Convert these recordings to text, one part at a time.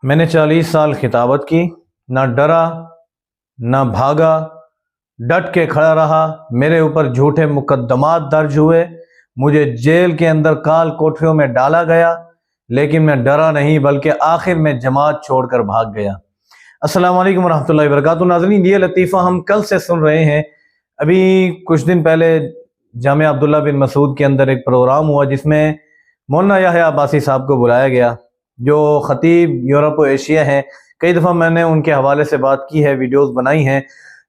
मैंने 40 साल खिताबत की, ना डरा ना भागा, डट के खड़ा रहा। मेरे ऊपर झूठे मुकदमात दर्ज हुए, मुझे जेल के अंदर काल कोठरियों में डाला गया, लेकिन मैं डरा नहीं बल्कि आखिर में जमात छोड़कर भाग गया। अस्सलाम वालेकुम रहमतुल्लाहि व बरकातुहू। नाज़रीन, ये लतीफ़ा हम कल से सुन रहे हैं। अभी कुछ दिन पहले जामिया अब्दुल्ला बिन मसूद के अंदर एक प्रोग्राम हुआ जिसमें मौलाना याह्या अब्बासी साहब को बुलाया गया, जो ख़तीब यूरोप और एशिया हैं। कई दफ़ा मैंने उनके हवाले से बात की है, वीडियोस बनाई हैं।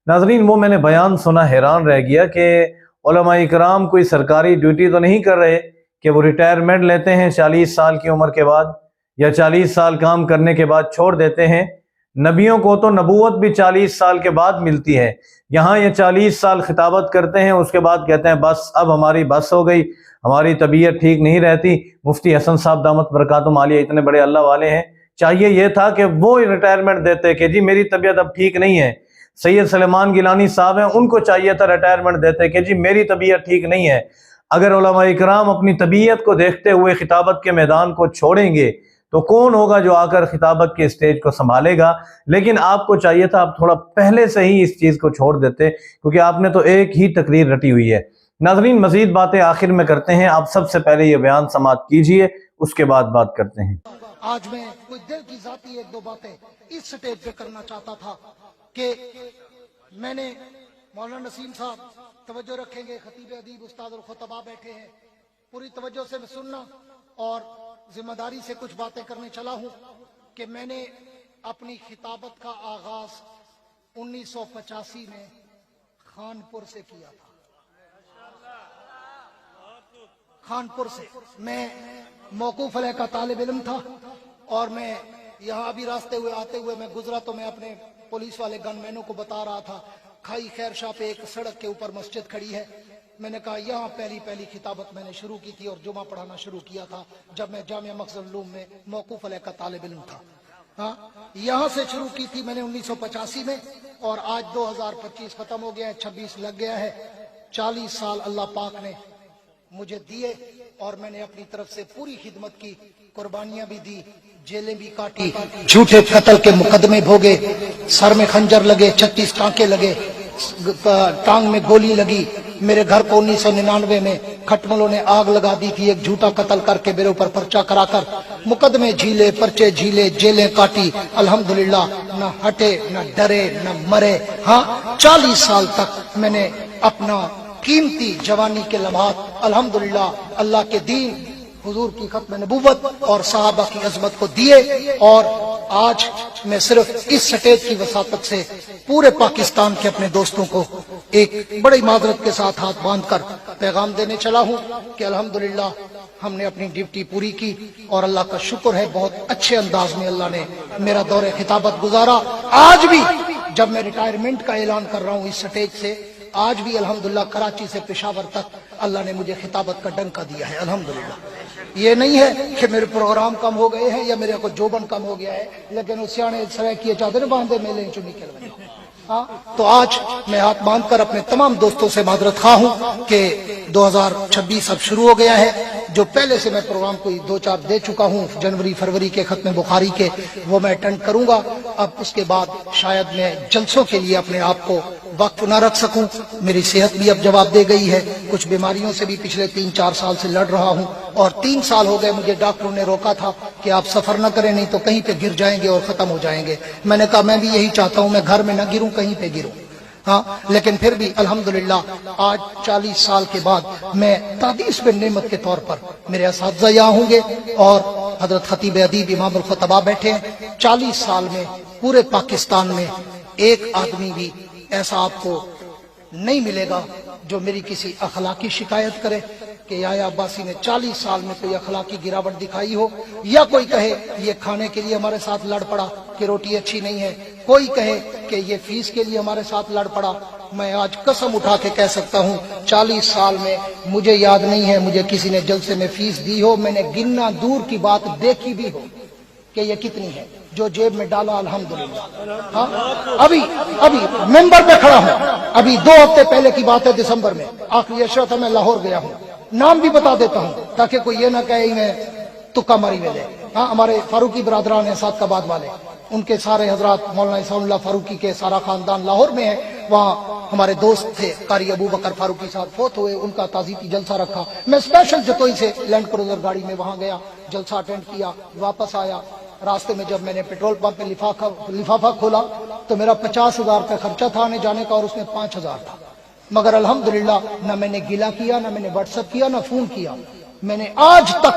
नाज़रीन, वो मैंने बयान सुना, हैरान रह गया कि उलमा इकराम कोई सरकारी ड्यूटी तो नहीं कर रहे कि वो रिटायरमेंट लेते हैं 40 साल की उम्र के बाद, या 40 साल काम करने के बाद छोड़ देते हैं। नबियों को तो नबूवत भी 40 साल के बाद मिलती है। यहाँ ये 40 साल खिताबत करते हैं, उसके बाद कहते हैं बस अब हमारी बस हो गई, हमारी तबीयत ठीक नहीं रहती। मुफ्ती हसन साहब दामत बरकातुहू आलिया इतने बड़े अल्लाह वाले हैं, चाहिए ये था कि वो रिटायरमेंट देते कि जी मेरी तबीयत अब ठीक नहीं है। सैयद सलेमान गिलानी साहब हैं, उनको चाहिए था रिटायरमेंट देते कि जी मेरी तबीयत ठीक नहीं है। अगर उलमा इकराम अपनी तबीयत को देखते हुए खिताबत के मैदान को छोड़ेंगे तो कौन होगा जो आकर खिताबत के स्टेज को संभालेगा। लेकिन आपको चाहिए था आप थोड़ा पहले से ही इस चीज़ को छोड़ देते, क्योंकि आपने तो एक ही तकरीर रटी हुई है। नाज़रीन, मजीद बातें आखिर में करते हैं, आप सबसे पहले ये बयान समाअत कीजिए, उसके बाद बात करते हैं। आज मैं कुछ दिल की जाती एक दो बातें इस स्टेज पे करना चाहता था कि मैंने मौलाना नसीम साहब तवज्जो रखेंगे, खतीब अदीब उस्ताद और खुतबा बैठे हैं, पूरी तवज्जो से सुनना और जिम्मेदारी से कुछ बातें करने चला हूं कि मैंने अपनी खिताबत का आगाज 1985 में खानपुर से किया था। खानपुर से मैं मौकूफ अलैह का तालिब इल्म था और मैं यहाँ अभी रास्ते हुए आते हुए मैं गुजरा तो मैं अपने पुलिस वाले गनमैनों को बता रहा था, खाई खैर शाह पे एक सड़क के ऊपर मस्जिद खड़ी है। मैंने कहा यहाँ पहली खिताबत मैंने शुरू की थी और जुमा पढ़ाना शुरू किया था जब मैं जामिया मखज़ुल उलूम में मौकूफ अलैह का तालिब इल्म था। हाँ, यहाँ से शुरू की थी मैंने 1985 में और आज 2025 खत्म हो गया है, 26 लग गया है। 40 साल अल्लाह पाक ने मुझे दिए और मैंने अपनी तरफ से पूरी खिदमत की, कुर्बानियां भी दी, जेलें भी काटी, झूठे कत्ल के मुकदमे भोगे, सर में खंजर लगे, 36 टांके लगे, टांग में गोली लगी। मेरे घर को 1999 में खटमलों ने आग लगा दी थी, एक झूठा कत्ल करके मेरे ऊपर पर्चा कराकर मुकदमे झीले, पर्चे झीले, जेलें काटी। अल्हम्दुलिल्लाह न हटे, न डरे, न मरे। हाँ, 40 साल तक मैंने अपना कीमती जवानी के लम्हात अल्हम्दुलिल्लाह अल्लाह के दीन, हुजूर की खत्म नबूवत और सहाबा की अजमत को दिए। और आज मैं सिर्फ इस स्टेज की वसातत से पूरे पाकिस्तान के अपने दोस्तों को एक बड़ी माजरत के साथ हाथ बांधकर पैगाम देने चला हूं कि अल्हम्दुलिल्लाह हमने अपनी ड्यूटी पूरी की और अल्लाह का शुक्र है बहुत अच्छे अंदाज में अल्लाह ने मेरा दौरे खिताबत गुजारा। आज भी जब मैं रिटायरमेंट का ऐलान कर रहा हूँ इस स्टेज से, आज भी अल्हम्दुलिल्लाह कराची से पेशावर तक अल्लाह ने मुझे खिताबत का डंका दिया है। अल्हम्दुलिल्लाह ये नहीं है कि मेरे प्रोग्राम कम हो गए हैं या मेरे को जोबन कम हो गया है, लेकिन उस सियाने सराय किए चादर बांधे मेले चुनी के। हाँ, तो आज मैं हाथ बांध कर अपने तमाम दोस्तों से माजरत खा हूँ कि 2026 अब शुरू हो गया है। जो पहले से मैं प्रोग्राम कोई 2-4 दे चुका हूँ जनवरी फरवरी के खत्म बुखारी के, वो मैं अटेंड करूंगा। अब उसके बाद शायद मैं जलसों के लिए अपने आप को वक्त न रख सकूं। मेरी सेहत भी अब जवाब दे गई है, कुछ बीमारियों से भी पिछले 3-4 साल से लड़ रहा हूं और 3 साल हो गए मुझे डॉक्टरों ने रोका था कि आप सफर न करें, नहीं तो कहीं पे गिर जाएंगे और खत्म हो जाएंगे। मैंने कहा मैं भी यही चाहता हूं, मैं घर में न गिरूं, कहीं पे गिरूं। हाँ, लेकिन फिर भी अल्हम्दुलिल्लाह आज 40 साल के बाद मैं तादीस बिन नेमत के तौर पर मेरे असातिज़ा यहाँ होंगे और हजरत खतीब अदीब इमाम अल खुतबा बैठे हैं। 40 साल में पूरे पाकिस्तान में एक आदमी भी ऐसा आपको नहीं मिलेगा जो मेरी किसी अखलाकी शिकायत करे कि याह्या अब्बासी ने 40 साल में कोई अखलाकी गिरावट दिखाई हो, या कोई कहे ये खाने के लिए हमारे साथ लड़ पड़ा कि रोटी अच्छी नहीं है, कोई कहे कि ये फीस के लिए हमारे साथ लड़ पड़ा। मैं आज कसम उठा के कह सकता हूँ 40 साल में मुझे याद नहीं है मुझे किसी ने जलसे में फीस दी हो। मैंने गिनना दूर की बात देखी भी हो कि ये कितनी है जो जेब में डाला। अल्हम्दुलिल्लाह हाँ, अभी मेंबर पे खड़ा हूँ। अभी 2 हफ्ते पहले की बात है, दिसंबर में आखिरी अशरा था, मैं लाहौर गया हूँ। नाम भी बता देता हूँ ताकि कोई ये ना कहे मैं तुक्का मारी वेले। हाँ, हमारे फारूकी बरादरान हैं सादकाबाद वाले, उनके सारे हजरात, मौलाना इसाउल्लाह फारूकी के सारा खानदान लाहौर में है। वहाँ हमारे दोस्त थे कारी अबू बकर फारूकी साहब, फोत हुए, उनका ताज़ीती जलसा रखा। मैं स्पेशल जतोई से लैंड क्रूजर गाड़ी में वहाँ गया, जलसा अटेंड किया, वापस आया। रास्ते में जब मैंने पेट्रोल पंप पे लिफाफा खोला तो मेरा 50,000 रुपये खर्चा था आने जाने का, और उसमें 5,000 था। मगर अल्हम्दुलिल्लाह ना मैंने गिला किया, ना मैंने व्हाट्सएप किया, ना फोन किया। मैंने आज तक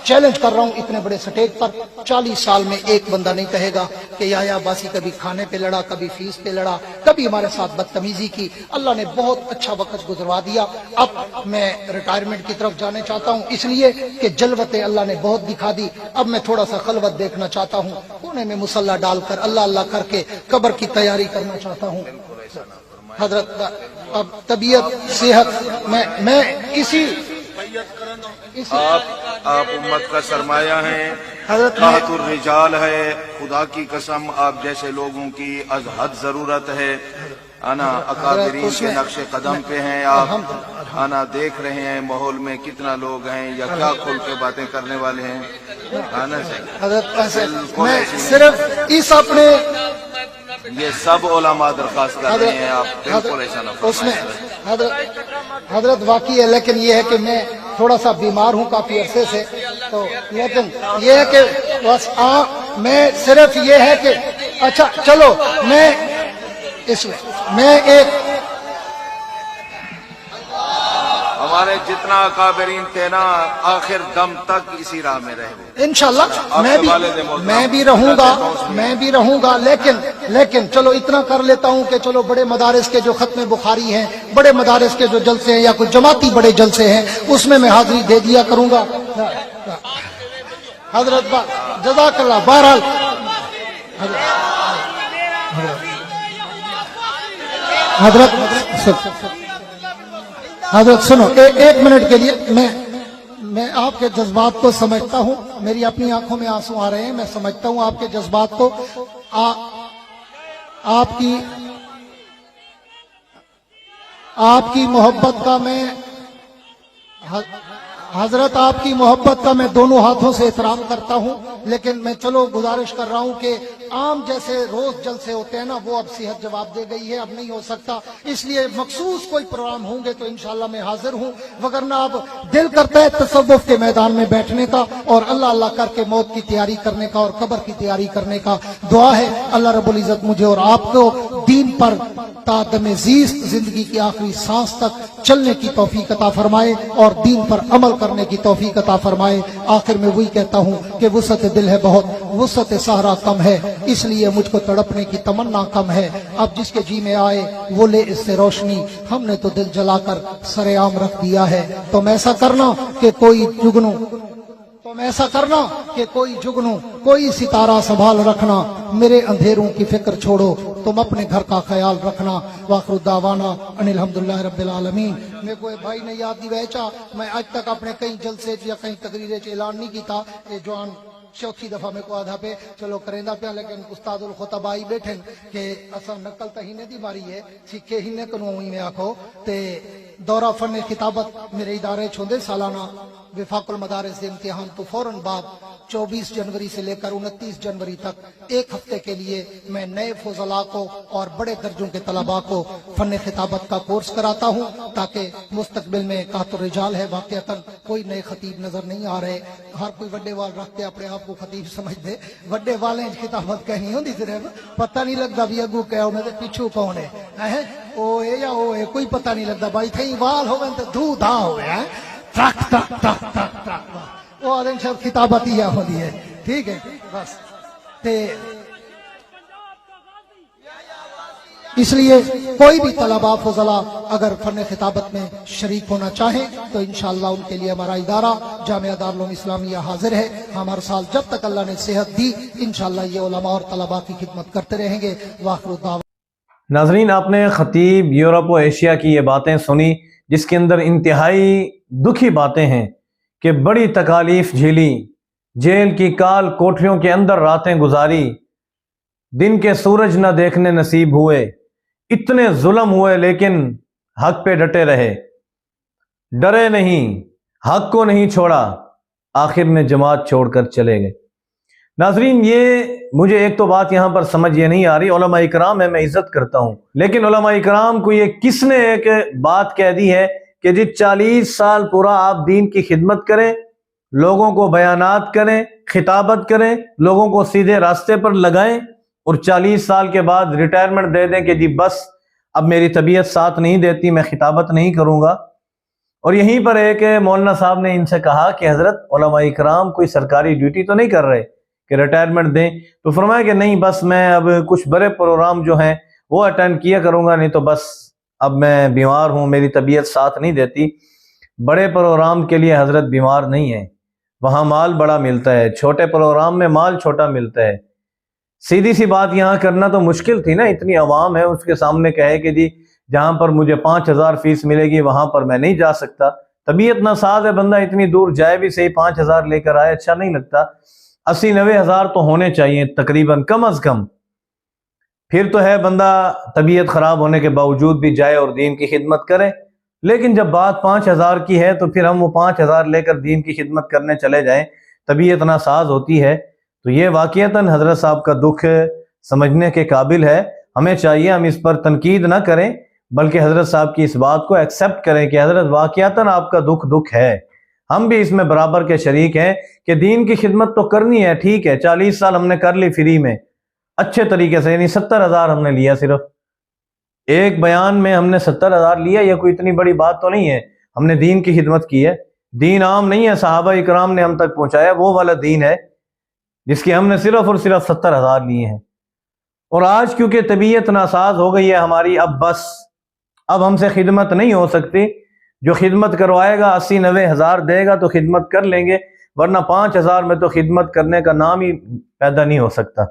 चैलेंज कर रहा हूं इतने बड़े स्टेज पर, 40 साल में एक बंदा नहीं कहेगा कि या बासी कभी खाने पे लड़ा, कभी फीस पे लड़ा, कभी हमारे साथ बदतमीजी की। अल्लाह ने बहुत अच्छा वक्त गुजरवा दिया। अब मैं रिटायरमेंट की तरफ जाने चाहता हूं, इसलिए कि जलवतें अल्लाह ने बहुत दिखा दी। अब मैं थोड़ा सा खलवत देखना चाहता हूं, कोने में मुसल्ला डालकर अल्लाह अल्लाह करके कब्र की तैयारी करना चाहता हूं। हजरत अब तबीयत सेहत मैं इसी आप उम्मत का सरमाया हैं, हजरत ताहतुर रिजाल है। खुदा की कसम आप जैसे लोगों की अज हद जरूरत है। आना अकाबरीन के नक्शे कदम पे हैं आप। आना देख रहे हैं माहौल में कितना लोग हैं या क्या खुल के बातें करने वाले हैं। आना हजरत ऐसे मैं सिर्फ इस अपने ये सब उलमा दरखास्त कर रहे हैं, आप बिल्कुल ऐसा न उसमें फरमाएं। हजरत वाकई है, लेकिन ये है कि मैं थोड़ा सा बीमार हूँ काफी अरसे से, तो लेकिन ये है कि बस मैं सिर्फ ये है कि अच्छा चलो मैं इसमें मैं एक हमारे जितना अकाबरीन थे ना आखिर दम तक इसी राह में रहे। इंशाल्लाह मैं भी रहूंगा, लेकिन चलो इतना कर लेता हूं कि चलो बड़े मदारिस के जो खत्म बुखारी हैं, बड़े मदारिस के जो जलसे हैं या कुछ जमाती बड़े जलसे हैं, उसमें मैं हाजिरी दे दिया करूंगा। हजरत जज़ाकल्लाह। बहरहाल हजरत सुनो, एक मिनट के लिए मैं आपके जज्बात को समझता हूँ। मेरी अपनी आंखों में आंसू आ रहे हैं, मैं समझता हूँ आपके जज्बात को। आपकी मोहब्बत का मैं हजरत आपकी मोहब्बत का मैं दोनों हाथों से एहतराम करता हूं, लेकिन मैं चलो गुजारिश कर रहा हूं कि आम जैसे रोज जलसे होते हैं ना, वो अब सेहत जवाब दे गई है, अब नहीं हो सकता। इसलिए मखसूस कोई प्रोग्राम होंगे तो इंशाल्लाह मैं हाजिर हूं, वगरना अब दिल करता है तसव्वुफ के मैदान में बैठने का और अल्लाह अल्लाह करके मौत की तैयारी करने का और कब्र की तैयारी करने का। दुआ है अल्लाह रब्बुल इज्जत मुझे और आपको दीन पर तादमे ज़ीस्त जिंदगी की आखिरी सांस तक चलने की तौफीक अता फरमाए और दीन पर अमल करने की तौफीक अता फरमाए। आखिर में वही कहता हूँ कि वुसअत दिल है बहुत, वुसअत सहरा कम है, इसलिए मुझको तड़पने की तमन्ना कम है। अब जिसके जी में आए वो ले इससे रोशनी, हमने तो दिल जलाकर सरेआम रख दिया है। तुम ऐसा करना कि कोई जुगनू कोई सितारा संभाल रखना, मेरे अंधेरों की फिक्र छोड़ो, तुम अपने घर का ख्याल रखना। वाखिर दावाना अनिल हम्दुलिल्लाह रब्बिल आलमीन। मेरे को भाई ने याद दिवाया, मैं आज तक अपने कई जलसे या कई तकरीरें ऐलान नहीं किया। ये जवान चौथी दफा मेरे को आधा पे चलो करेंदा पे, लेकिन उस्तादुल खुतबाई बैठे के असा नकल तो ही दी मारी है, सीखे ही ने कानूनी में आखो ते दौरा फन खिताबत मेरे इदारे छोंदे सालाना विफाकुल मदारिस के इम्तिहान तो फौरन बाद 24 जनवरी से लेकर 29 जनवरी तक एक हफ्ते के लिए मैं नए फौजला को और बड़े दर्जों के तलबा को फन खिताबत का कोर्स कराता हूँ, ताकि मुस्तकबिल में कातुर रिजाल है वाकईतन कोई नए खतीब नजर नहीं आ रहे। हर कोई वड्डे वाल रखते अपने आप को खतीब समझते, वड्डे वाले खिताबत कहनी होती, सिर्फ पता नहीं लगता भी अगू क्या उन्हें पिछू कौन है, ओ है या ओ है, कोई पता नहीं लगता। भाई थी वाल हो तो धू धा हो गया, truck truck truck truck truck, वो आदमी सब खिताबत ही होती है। ठीक है बस ते इसलिए कोई भी तलबा फजला अगर फन खिताबत में शरीक होना चाहे तो इंशाअल्लाह उनके लिए हमारा इदारा जामिया दारुल इस्लामिया हाजिर है। हम हर साल जब तक अल्लाह ने सेहत दी इंशाअल्लाह ये उलमा और तलबा की खिदमत करते रहेंगे। वाखिर नाजरीन, आपने खतीब यूरोप और एशिया की ये बातें सुनी, जिसके अंदर इंतहाई दुखी बातें हैं कि बड़ी तकालीफ झेली, जेल की काल कोठरियों के अंदर रातें गुजारी, दिन के सूरज न देखने नसीब हुए, इतने जुल्म हुए, लेकिन हक पे डटे रहे, डरे नहीं, हक को नहीं छोड़ा। आखिर में जमात छोड़कर चले गए। नाजरीन, ये मुझे एक तो बात यहाँ पर समझ ये नहीं आ रही, उलमा इकराम है, मैं इज्जत करता हूँ, लेकिन उलमा इकराम को ये किसने एक बात कह दी है कि जी 40 साल पूरा आप दीन की खिदमत करें, लोगों को बयानात करें, खिताबत करें, लोगों को सीधे रास्ते पर लगाएं और 40 साल के बाद रिटायरमेंट दे दें कि जी बस अब मेरी तबीयत साथ नहीं देती, मैं खिताबत नहीं करूँगा। और यहीं पर एक मौलाना साहब ने इनसे कहा कि हज़रत उलमा इकराम कोई सरकारी ड्यूटी तो नहीं कर रहे कि रिटायरमेंट दें, तो फरमाया कि नहीं, बस मैं अब कुछ बड़े प्रोग्राम जो हैं वो अटेंड किया करूँगा, नहीं तो बस अब मैं बीमार हूँ, मेरी तबीयत साथ नहीं देती। बड़े प्रोग्राम के लिए हज़रत बीमार नहीं है, वहाँ माल बड़ा मिलता है, छोटे प्रोग्राम में माल छोटा मिलता है। सीधी सी बात यहाँ करना तो मुश्किल थी ना, इतनी आवाम है, उसके सामने कहे कि जी जहाँ पर मुझे 5,000 फीस मिलेगी वहाँ पर मैं नहीं जा सकता। तबीयत नासाज है, बंदा इतनी दूर जाए भी सही, 5,000 लेकर आए, अच्छा नहीं लगता। 80-90 हज़ार तो होने चाहिए तकरीबन, कम अज कम, फिर तो है बंदा तबीयत खराब होने के बावजूद भी जाए और दीन की खिदमत करे। लेकिन जब बात 5,000 की है तो फिर हम वो 5,000 लेकर दीन की खिदमत करने चले जाएं, तबीयत नासाज होती है। तो ये वाक़ियतन हज़रत साहब का दुख समझने के काबिल है। हमें चाहिए हम इस पर तनकीद ना करें, बल्कि हज़रत साहब की इस बात को एक्सेप्ट करें कि हज़रत वाक़ियतन आपका दुख है, हम भी इसमें बराबर के शरीक हैं कि दीन की खिदमत तो करनी है। ठीक है, 40 साल हमने कर ली फ्री में, अच्छे तरीके से, यानी 70,000 हमने लिया, सिर्फ एक बयान में हमने 70,000 लिया, यह कोई इतनी बड़ी बात तो नहीं है। हमने दीन की खिदमत की है, दीन आम नहीं है, सहाबा इकराम ने हम तक पहुंचाया, वो वाला दीन है जिसकी हमने सिर्फ और सिर्फ 70,000 लिए हैं। और आज क्योंकि तबीयत नासाज हो गई है हमारी, अब बस अब हमसे खिदमत नहीं हो सकती। जो खिदमत करवाएगा 80-90 हज़ार देगा तो खिदमत कर लेंगे, वरना 5,000 में तो खिदमत करने का नाम ही पैदा नहीं हो सकता।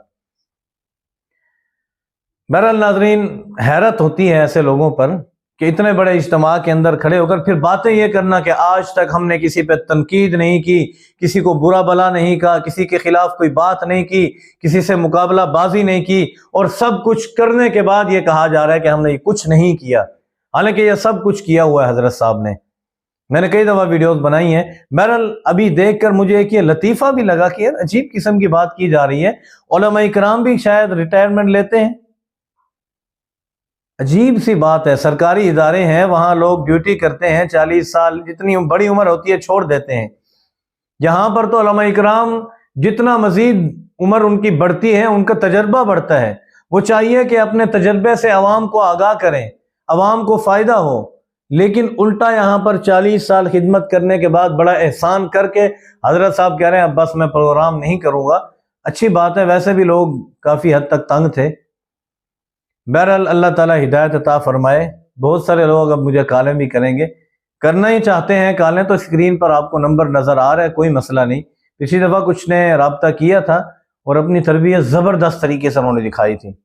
बहरहाल नाजरीन, हैरत होती है ऐसे लोगों पर कि इतने बड़े इज्तिमा के अंदर खड़े होकर फिर बातें ये करना कि आज तक हमने किसी पे तनकीद नहीं की, किसी को बुरा भला नहीं कहा, किसी के खिलाफ कोई बात नहीं की, किसी से मुकाबला बाजी नहीं की, और सब कुछ करने के बाद ये कहा जा रहा है कि हमने कुछ नहीं किया, हालांकि ये सब कुछ किया हुआ है हजरत साहब ने। मैंने कई दफ़ा वीडियोस बनाई हैं। बहरहाल अभी देखकर मुझे एक ये लतीफ़ा भी लगा कि यार अजीब किस्म की बात की जा रही है, उलमा इकराम भी शायद रिटायरमेंट लेते हैं। अजीब सी बात है, सरकारी इदारे हैं, वहां लोग ड्यूटी करते हैं, 40 साल जितनी बड़ी उम्र होती है छोड़ देते हैं। यहाँ पर तो उलमा इकराम जितना मजीद उम्र उनकी बढ़ती है उनका तजर्बा बढ़ता है। वो चाहिए कि अपने तजर्बे से अवाम को आगाह करें, अवाम को फ़ायदा हो, लेकिन उल्टा यहाँ पर 40 साल खिदमत करने के बाद बड़ा एहसान करके हजरत साहब कह रहे हैं अब बस मैं प्रोग्राम नहीं करूँगा। अच्छी बात है, वैसे भी लोग काफ़ी हद तक तंग थे। बहरहाल अल्लाह ताला हिदायत अता फरमाए। बहुत सारे लोग अब मुझे कॉलें भी करेंगे, करना ही चाहते हैं कॉलें, तो स्क्रीन पर आपको नंबर नज़र आ रहा है, कोई मसला नहीं। पिछली दफ़ा कुछ ने रब्ता किया था और अपनी तरबियत ज़बरदस्त तरीके से उन्होंने दिखाई थी।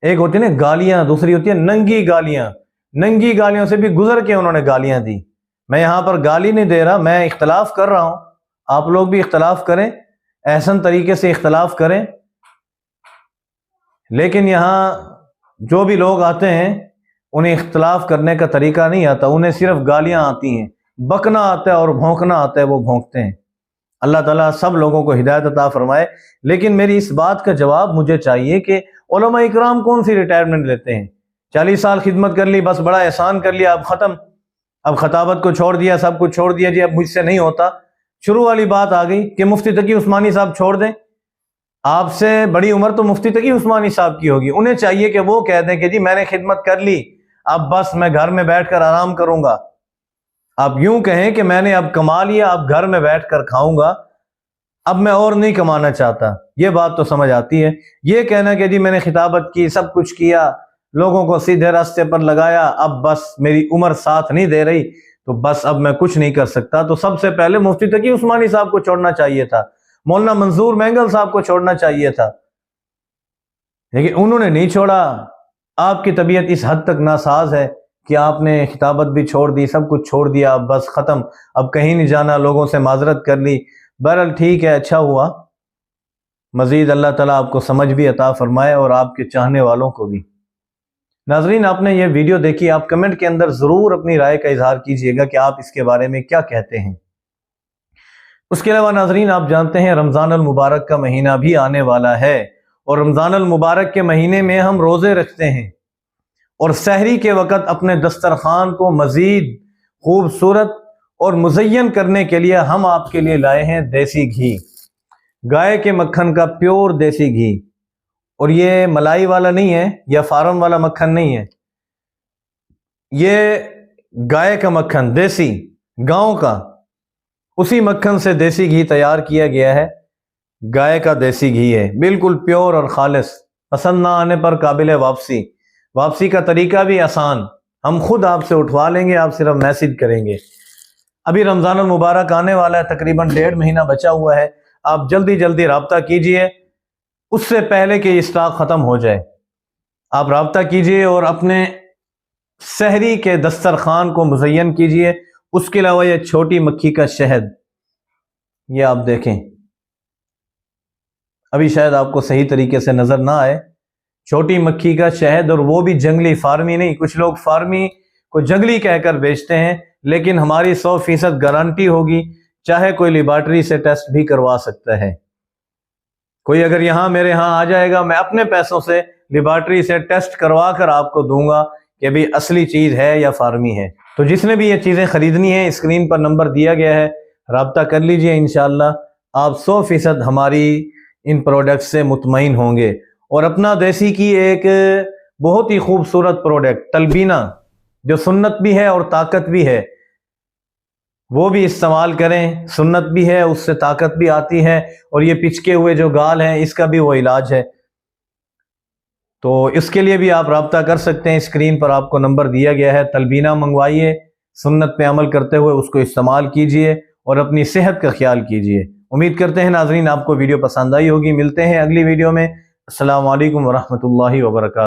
एक होती है ना गालियाँ, दूसरी होती है नंगी गालियाँ। नंगी गालियों से भी गुजर के उन्होंने गालियाँ दी। मैं यहाँ पर गाली नहीं दे रहा, मैं इख्तलाफ कर रहा हूँ, आप लोग भी इख्तलाफ करें, एहसन तरीके से इख्तलाफ करें। लेकिन यहाँ जो भी लोग आते हैं उन्हें इख्तलाफ करने का तरीका नहीं आता, उन्हें सिर्फ गालियाँ आती हैं, बकना आता है और भौंकना आता है, वो भौंकते हैं। अल्लाह ताला सब लोगों को हिदायत अता फरमाए। लेकिन मेरी इस बात का जवाब मुझे चाहिए कि उलमा इकराम कौन सी रिटायरमेंट लेते हैं? 40 साल खिदमत कर ली, बस बड़ा एहसान कर लिया, अब ख़त्म, अब खताबत को छोड़ दिया, सब कुछ छोड़ दिया, जी अब मुझसे नहीं होता। शुरू वाली बात आ गई कि मुफ्ती तकी उस्मानी साहब छोड़ दें। आपसे बड़ी उम्र तो मुफ्ती तकी उस्मानी साहब की होगी, उन्हें चाहिए कि वो कह दें कि जी मैंने खिदमत कर ली, अब बस मैं घर में बैठकर आराम करूंगा। आप यूं कहें कि मैंने अब कमा लिया, अब घर में बैठकर खाऊंगा, अब मैं और नहीं कमाना चाहता, ये बात तो समझ आती है। ये कहना कि जी मैंने खिताबत की, सब कुछ किया, लोगों को सीधे रास्ते पर लगाया, अब बस मेरी उम्र साथ नहीं दे रही, तो बस अब मैं कुछ नहीं कर सकता। तो सबसे पहले मुफ्ती तकी उस्मानी साहब को छोड़ना चाहिए था, मौलाना मंसूर मैंगल साहब को छोड़ना चाहिए था, लेकिन उन्होंने नहीं छोड़ा। आपकी तबीयत इस हद तक नासाज है कि आपने खिताबत भी छोड़ दी, सब कुछ छोड़ दिया, अब बस ख़त्म, अब कहीं नहीं जाना, लोगों से माजरत कर ली। बहरहाल ठीक है, अच्छा हुआ। मज़ीद अल्लाह ताला आपको समझ भी अता फरमाए और आपके चाहने वालों को भी। नाजरीन, आपने ये वीडियो देखी, आप कमेंट के अंदर ज़रूर अपनी राय का इजहार कीजिएगा कि आप इसके बारे में क्या कहते हैं। उसके अलावा नाज़रीन, आप जानते हैं रमज़ान अल मुबारक का महीना भी आने वाला है, और रमज़ान अल मुबारक के महीने में हम रोज़े रखते हैं, और सहरी के वक़्त अपने दस्तरखान को मज़ीद खूबसूरत और मुज़य्यन करने के लिए हम आपके लिए लाए हैं देसी घी, गाय के मक्खन का प्योर देसी घी। और ये मलाई वाला नहीं है या फार्म वाला मक्खन नहीं है, ये गाय का मक्खन, देसी गांव का, उसी मक्खन से देसी घी तैयार किया गया है। गाय का देसी घी है, बिल्कुल प्योर और खालिस। पसंद ना आने पर काबिल वापसी, वापसी का तरीका भी आसान, हम खुद आपसे उठवा लेंगे, आप सिर्फ मैसेज करेंगे। अभी रमज़ान अल मुबारक आने वाला है, तकरीबन 1.5 महीना बचा हुआ है। आप जल्दी जल्दी राब्ता कीजिए, उससे पहले कि ये स्टॉक ख़त्म हो जाए। आप राब्ता कीजिए और अपने सहरी के दस्तरखान को मुज़य्यन कीजिए। उसके अलावा ये छोटी मक्खी का शहद, ये आप देखें, अभी शायद आपको सही तरीके से नज़र ना आए, छोटी मक्खी का शहद, और वो भी जंगली, फार्मी नहीं। कुछ लोग फार्मी को जंगली कहकर बेचते हैं, लेकिन हमारी 100% गारंटी होगी, चाहे कोई लेबॉर्ट्री से टेस्ट भी करवा सकता है। कोई अगर यहाँ मेरे यहाँ आ जाएगा, मैं अपने पैसों से लेबॉर्ट्री से टेस्ट करवा कर आपको दूंगा कि अभी असली चीज़ है या फार्मी है। तो जिसने भी ये चीज़ें ख़रीदनी है, स्क्रीन पर नंबर दिया गया है, राब्ता कर लीजिए। इंशाअल्लाह आप 100% हमारी इन प्रोडक्ट से मुतमईन होंगे। और अपना देसी की एक बहुत ही खूबसूरत प्रोडक्ट तलबीना, जो सुन्नत भी है और ताकत भी है, वो भी इस्तेमाल करें। सुन्नत भी है, उससे ताकत भी आती है, और ये पिचके हुए जो गाल हैं, इसका भी वो इलाज है। तो इसके लिए भी आप राब्ता कर सकते हैं, स्क्रीन पर आपको नंबर दिया गया है। तलबीना मंगवाइए, सुन्नत पे अमल करते हुए उसको इस्तेमाल कीजिए और अपनी सेहत का ख्याल कीजिए। उम्मीद करते हैं नाज़रीन आपको वीडियो पसंद आई होगी। मिलते हैं अगली वीडियो में। अस्सलामु अलैकुम वरहमतुल्लाहि वबरकातुहू।